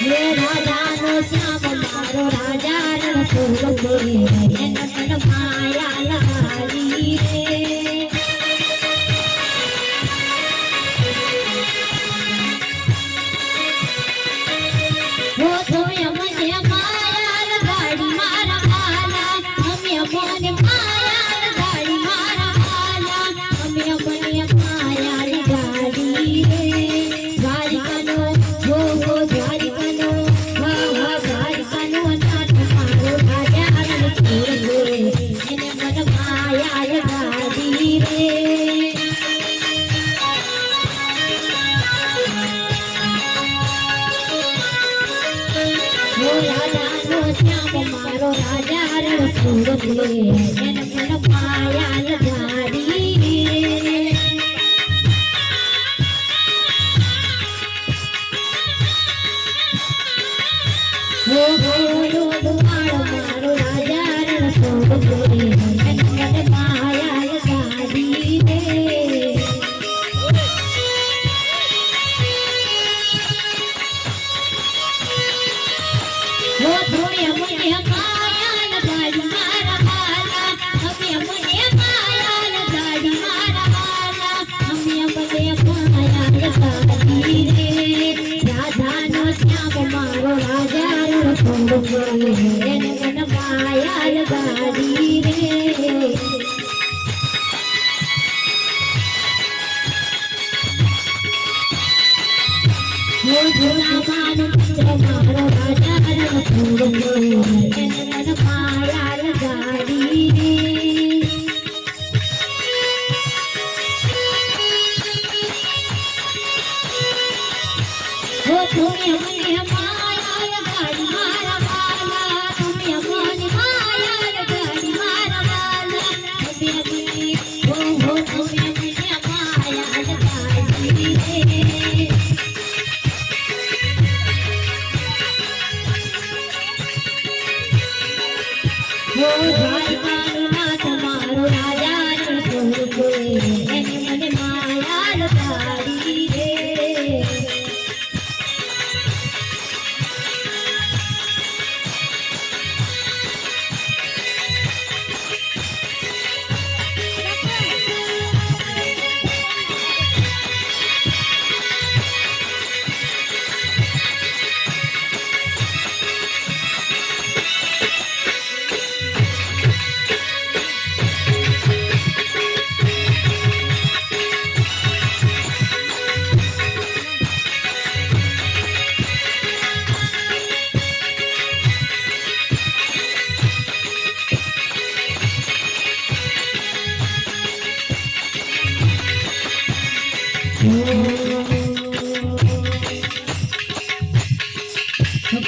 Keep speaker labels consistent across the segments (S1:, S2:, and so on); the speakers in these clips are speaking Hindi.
S1: ये राजा नो श्याम मारो राजा रण सोगले नयन मन माया लाली रे वो तो यमने माया लगाड़ी मारा माला हम यमने माया लगाड़ी मारा माला हम यमने माया लगाड़ी रे द्वारिकानो वो द्वारिकानो वा द्वारिकानो नाथ मारो राजा रण सोगले नयन मन माया लगाड़ी रे राजा नो श्याम मारो राजा रण सोगले नयन मन माया लगाड़ी वो भोलो दुआर मारो राजा रण सोगले नयन मन माया लगाड़ी रे वो थोड़े मुझे माया लगाड़ी मारा माला हमें मुझे माया लगाड़ी मारा माला हमें मुझे माया लगाड़ी रे राधा नो श्याम मारो राजा रण सोगले नयन मन माया लगाड़ी रे वो झूला मान पुत्र मारो राजा रण सोगले नयन मन माया लगाड़ी रे वो तुम्हें मुझे माया लगाड़ी मारा माला तुम्हें मुझे माया लगाड़ी मारा माला तुम्हें मुझे वो तुम्हें मुझे माया लगाड़ी रे वो द्वारिकानो नाथ मारो राजा रण सोगले नयन मन माया लगाड़ी रे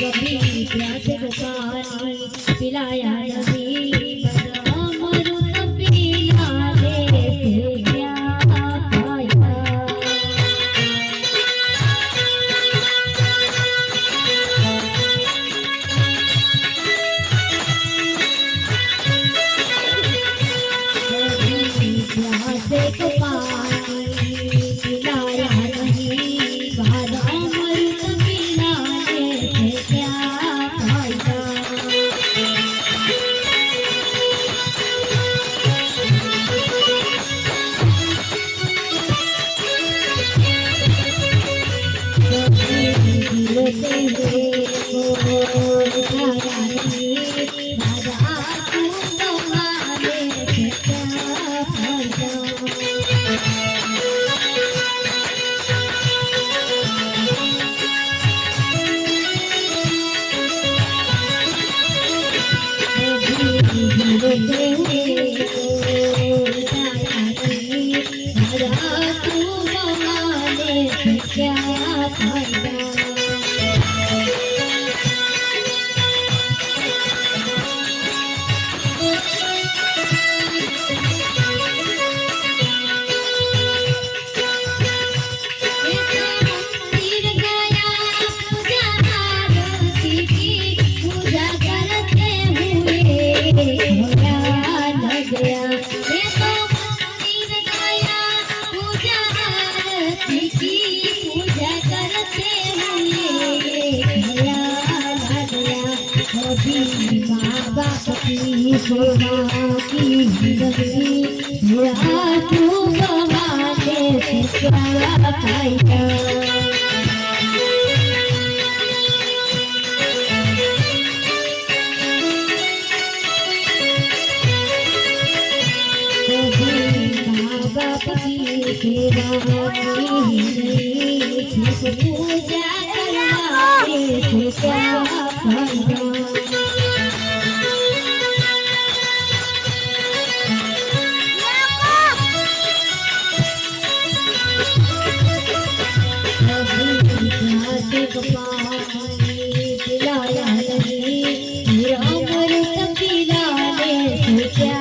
S1: कभी प्यास को पानी पिलाया नहीं अमृत पिला दे क्या पाया कभी प्यास को पानी पिलाया नहीं अमृत पिला दे क्या फायदा क्या फायदा पूजा करते हैं सेवा की जिंदगी मेरा तू गवाने से क्या फायदा बाप की सेवा की पूजा करवाने से क्या फायदा दिलाया नहीं मेरा अमृत पिलाने से क्या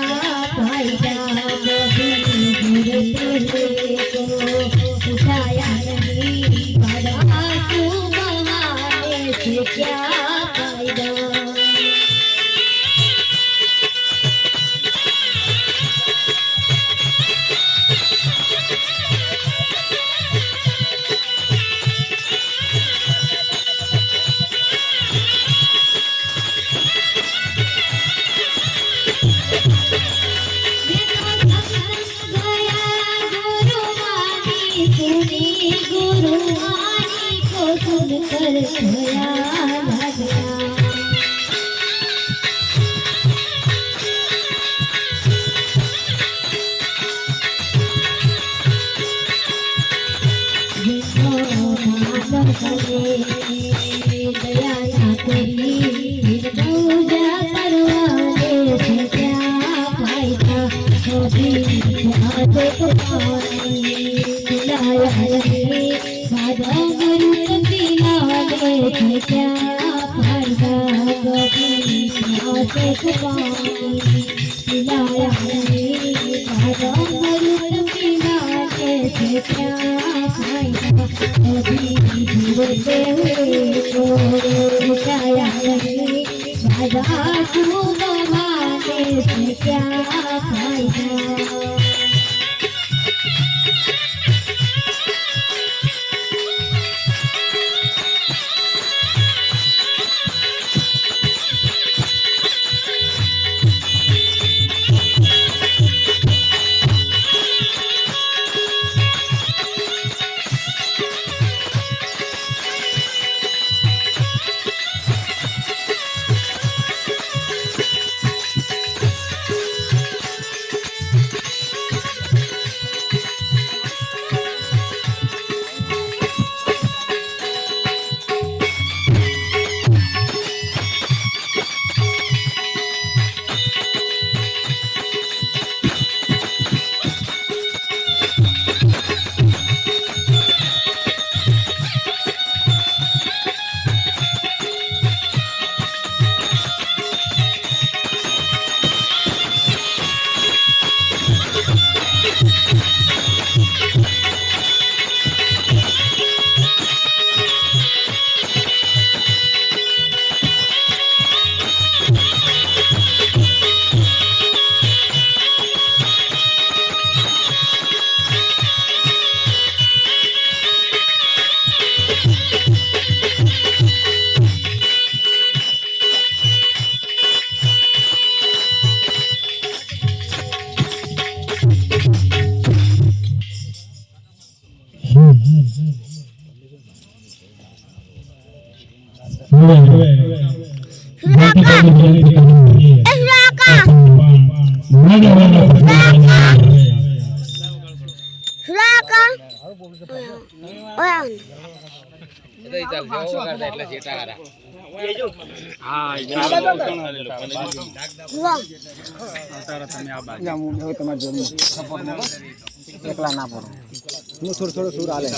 S1: फायदा उठाया नहीं बड़ा तू बहाने से क्या फायदा गुरुवाणी को सुनकर खोया भगया दया ना करी पूजा करवाने से क्या फायदा दिलाया नहीं बाबा अमृत पिलाने से क्या फायदा दिलाया नहीं बाबा अमृत पिलाने से क्या फायदा उठाया नहीं बाबा तू गवाने से क्या फायदा
S2: એકલા ના પડો હું થોડું થોડું સુર આલે